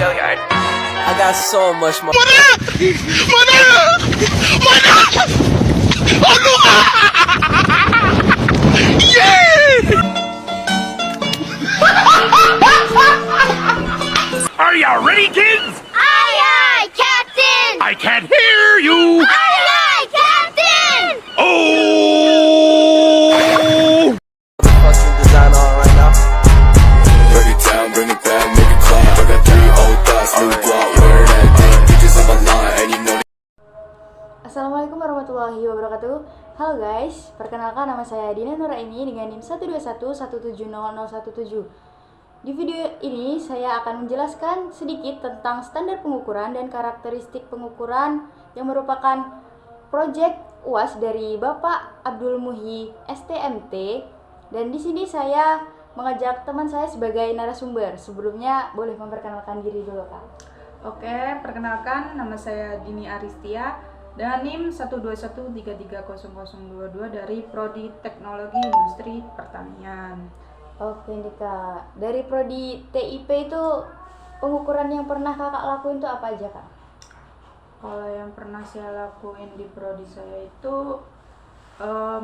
Gilliard. I got so much more. Are ya ready, kids? Aye, aye, Captain! I can't hear you. Aye, aye, Captain! Oh! Fucking design on right now. Break it down, bring it back, make it clap. I got 3 old thoughts, new block, where that thing. Bitches on my line, and you know. Assalamualaikum warahmatullahi wabarakatuh. Halo guys, perkenalkan nama saya Dina Nuraini dengan NIM 121170017. Di video ini saya akan menjelaskan sedikit tentang standar pengukuran dan karakteristik pengukuran yang merupakan proyek UAS dari Bapak Abdul Muhyi STMT, dan di sini saya mengajak teman saya sebagai narasumber. Sebelumnya boleh memperkenalkan diri dulu, Kak. Oke, perkenalkan nama saya Dini Aristia dan NIM 121330022 dari Prodi Teknologi Industri Pertanian. Oke nih Kak, dari Prodi TIP itu pengukuran yang pernah Kakak lakuin itu apa aja, Kak? Kalau yang pernah saya lakuin di prodi saya itu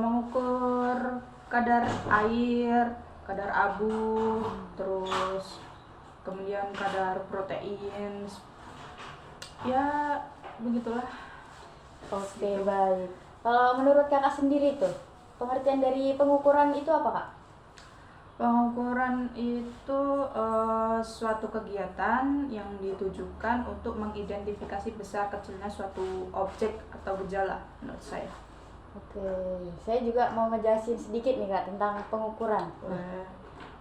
mengukur kadar air, kadar abu, terus kemudian kadar protein. Ya, begitulah. Oke, baik. Kalau menurut Kakak sendiri tuh, pengertian dari pengukuran itu apa, Kak? Pengukuran itu suatu kegiatan yang ditujukan untuk mengidentifikasi besar kecilnya suatu objek atau gejala menurut saya. Oke, saya juga mau ngejelasin sedikit nih Kak tentang pengukuran. Nah,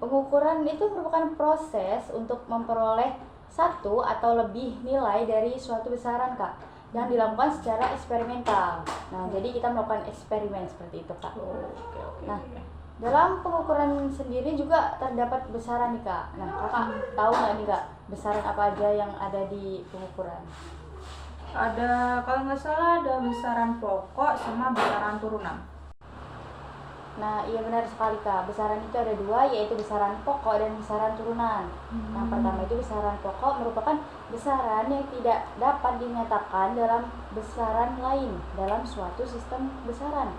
pengukuran itu merupakan proses untuk memperoleh satu atau lebih nilai dari suatu besaran, Kak, yang dilakukan secara eksperimental. Nah, jadi kita melakukan eksperimen seperti itu, Kak. Oke. Nah, dalam pengukuran sendiri juga terdapat besaran nih Kak. Nah, Kakak tahu nggak nih Kak besaran apa aja yang ada di pengukuran? Ada, kalau nggak salah ada besaran pokok sama besaran turunan. Nah, iya benar sekali Kak. Besaran itu ada dua, yaitu besaran pokok dan besaran turunan. Yang pertama itu besaran pokok merupakan besaran yang tidak dapat dinyatakan dalam besaran lain dalam suatu sistem besaran.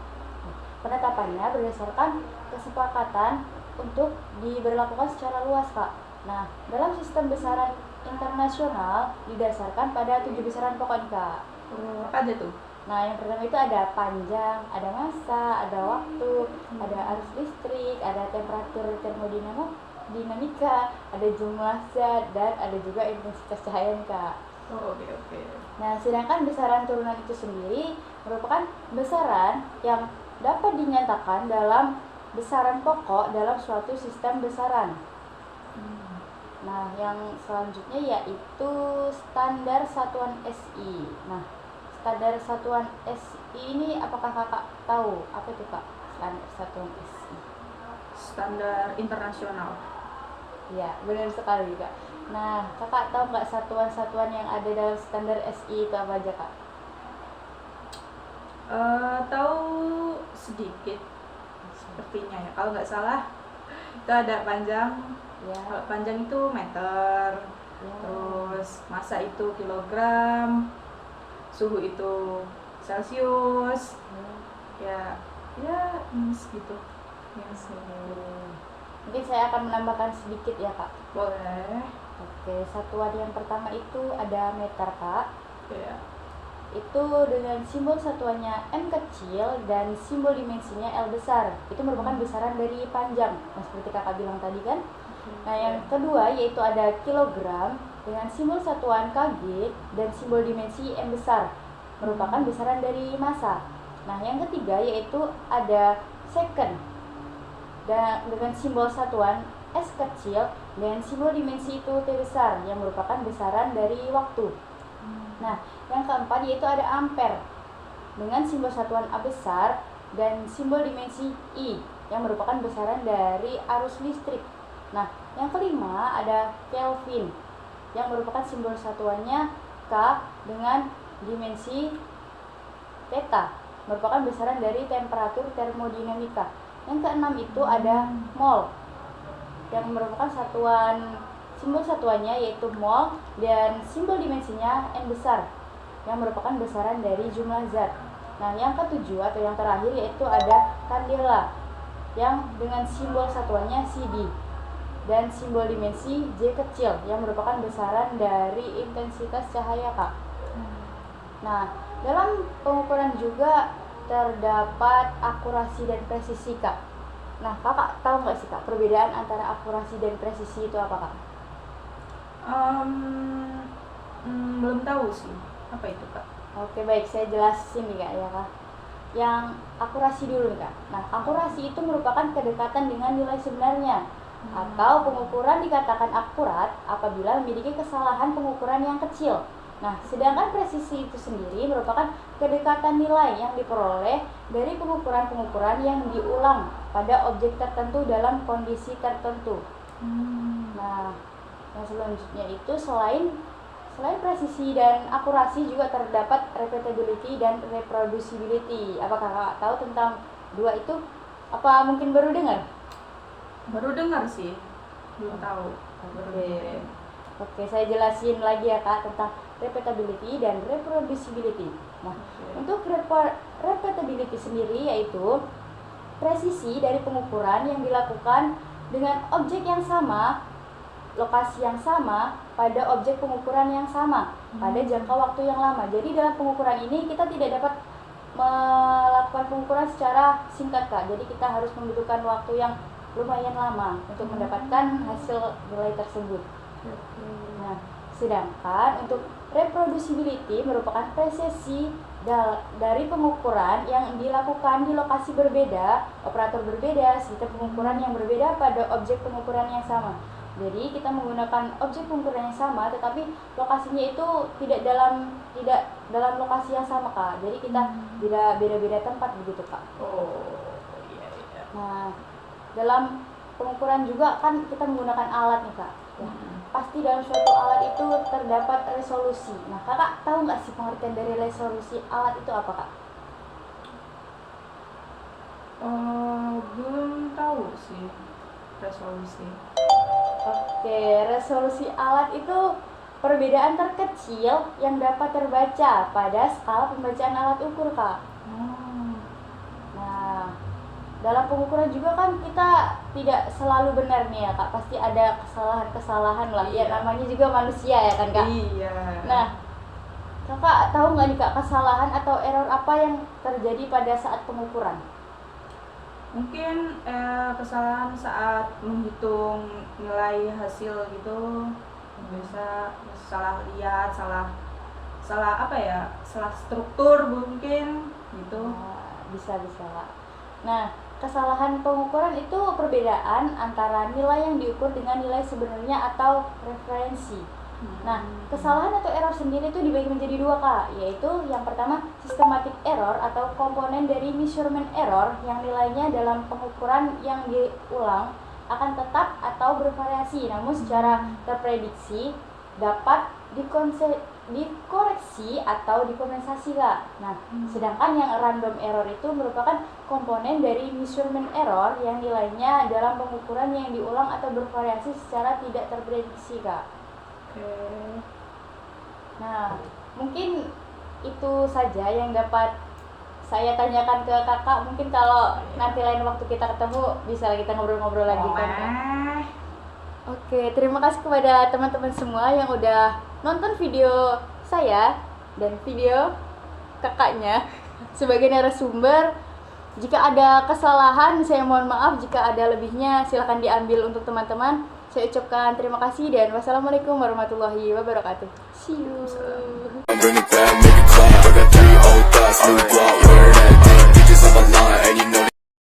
Penetapannya berdasarkan kesepakatan untuk diberlakukan secara luas, Kak. Nah, dalam sistem besaran internasional didasarkan pada 7 besaran pokok nih, Kak. Apa aja tuh? Nah, yang pertama itu ada panjang, ada massa, ada waktu, ada arus listrik, ada temperatur termodinamika, ada jumlah zat, dan ada juga intensitas cahaya nih, Kak. Oke. Nah, sedangkan besaran turunan itu sendiri merupakan besaran yang dapat dinyatakan dalam besaran pokok dalam suatu sistem besaran. Nah, yang selanjutnya yaitu standar satuan SI. Nah, standar satuan SI ini apakah Kakak tahu apa itu, Kak? Standar satuan SI. Standar internasional. Ya, benar sekali, Kak. Nah, Kakak tahu nggak satuan-satuan yang ada dalam standar SI itu apa aja, Kak? Tahu sedikit sepertinya ya. Kalau nggak salah itu ada panjang. Ya. Kalau panjang itu meter. Ya. Terus massa itu kilogram. Suhu itu Celcius. Ya segitu. Mungkin saya akan menambahkan sedikit ya, Kak. Boleh. Oke, satuan yang pertama itu ada meter, Kak. Ya. Itu dengan simbol satuannya M kecil dan simbol dimensinya L besar. Itu merupakan besaran dari panjang, nah, seperti Kakak bilang tadi kan. Nah, yang kedua yaitu ada kilogram dengan simbol satuan kg dan simbol dimensi M besar, merupakan besaran dari massa. Nah, yang ketiga yaitu ada second dan dengan simbol satuan S kecil dan simbol dimensi itu T besar, yang merupakan besaran dari waktu. Nah, yang keempat yaitu ada ampere dengan simbol satuan A besar dan simbol dimensi I, yang merupakan besaran dari arus listrik. Nah, yang kelima ada Kelvin yang merupakan simbol satuannya K dengan dimensi theta, merupakan besaran dari temperatur termodinamika. Yang keenam itu ada mol yang merupakan satuan simbol satuannya yaitu mol, dan simbol dimensinya n besar, yang merupakan besaran dari jumlah zat. Nah, yang ketujuh atau yang terakhir yaitu ada kandela, yang dengan simbol satuannya CD, dan simbol dimensi J kecil, yang merupakan besaran dari intensitas cahaya, Kak. Nah, dalam pengukuran juga terdapat akurasi dan presisi, Kak. Nah, Kakak tahu nggak sih, Kak, perbedaan antara akurasi dan presisi itu apa, Kak? Belum tahu sih. Apa itu, Kak? Oke, baik, saya jelasin nih, Kak, ya, Kak. Yang akurasi dulu, Kak. Nah, akurasi itu merupakan kedekatan dengan nilai sebenarnya, atau pengukuran dikatakan akurat apabila memiliki kesalahan pengukuran yang kecil. Nah, sedangkan presisi itu sendiri merupakan kedekatan nilai yang diperoleh dari pengukuran-pengukuran yang diulang pada objek tertentu dalam kondisi tertentu. Nah, yang selanjutnya itu selain presisi dan akurasi juga terdapat repeatability dan reproducibility. Apakah Kakak tahu tentang dua itu? Apa mungkin baru dengar? Baru dengar sih. Belum tahu. Oke, saya jelasin lagi ya, Kak, tentang repeatability dan reproducibility. Nah, untuk repeatability sendiri yaitu presisi dari pengukuran yang dilakukan dengan objek yang sama, lokasi yang sama, pada objek pengukuran yang sama, pada jangka waktu yang lama. Jadi dalam pengukuran ini kita tidak dapat melakukan pengukuran secara singkat, Kak. Jadi kita harus membutuhkan waktu yang lumayan lama untuk mendapatkan hasil nilai tersebut. Nah, sedangkan untuk reproducibility merupakan presisi dari pengukuran yang dilakukan di lokasi berbeda, operator berbeda, sistem pengukuran yang berbeda pada objek pengukuran yang sama. Jadi kita menggunakan objek pengukuran yang sama, tetapi lokasinya itu tidak dalam lokasi yang sama, Kak. Jadi kita tidak beda-beda tempat begitu, Kak. Iya. Nah, dalam pengukuran juga kan kita menggunakan alat nih, Kak. Ya, pasti dalam suatu alat itu terdapat resolusi. Nah, Kakak tahu nggak sih pengertian dari resolusi alat itu apa, Kak? Belum tahu sih resolusi. Oke, resolusi alat itu perbedaan terkecil yang dapat terbaca pada skala pembacaan alat ukur, Kak. Nah, dalam pengukuran juga kan kita tidak selalu benar nih ya, Kak. Pasti ada kesalahan-kesalahan lah. Ya, namanya juga manusia ya kan, Kak? Iya. Nah, Kakak tahu nggak nih, Kak, kesalahan atau error apa yang terjadi pada saat pengukuran? Mungkin kesalahan saat menghitung nilai hasil gitu, bisa salah lihat, salah apa ya, salah struktur mungkin gitu. Nah, bisa Kak. Nah, kesalahan pengukuran itu perbedaan antara nilai yang diukur dengan nilai sebenarnya atau referensi. Nah, kesalahan atau error sendiri itu dibagi menjadi dua, Kak, yaitu yang pertama systematic error atau komponen dari measurement error yang nilainya dalam pengukuran yang diulang akan tetap atau bervariasi, namun secara terprediksi dapat dikoreksi atau dikompensasi, Kak. Nah, sedangkan yang random error itu merupakan komponen dari measurement error yang nilainya dalam pengukuran yang diulang atau bervariasi secara tidak terprediksi, Kak. Nah, mungkin itu saja yang dapat saya tanyakan ke Kakak. Mungkin kalau nanti lain waktu kita ketemu bisa kita ngobrol-ngobrol lagi kan, Kak? Oke, terima kasih kepada teman-teman semua yang udah nonton video saya dan video kakaknya sebagai narasumber. Jika ada kesalahan, saya mohon maaf. Jika ada lebihnya, silakan diambil untuk teman-teman. Saya ucapkan terima kasih dan wassalamualaikum warahmatullahi wabarakatuh. See you. Bring it back, make it clap. I got 3 old thoughts, new guap, where that thing, bitches on my line.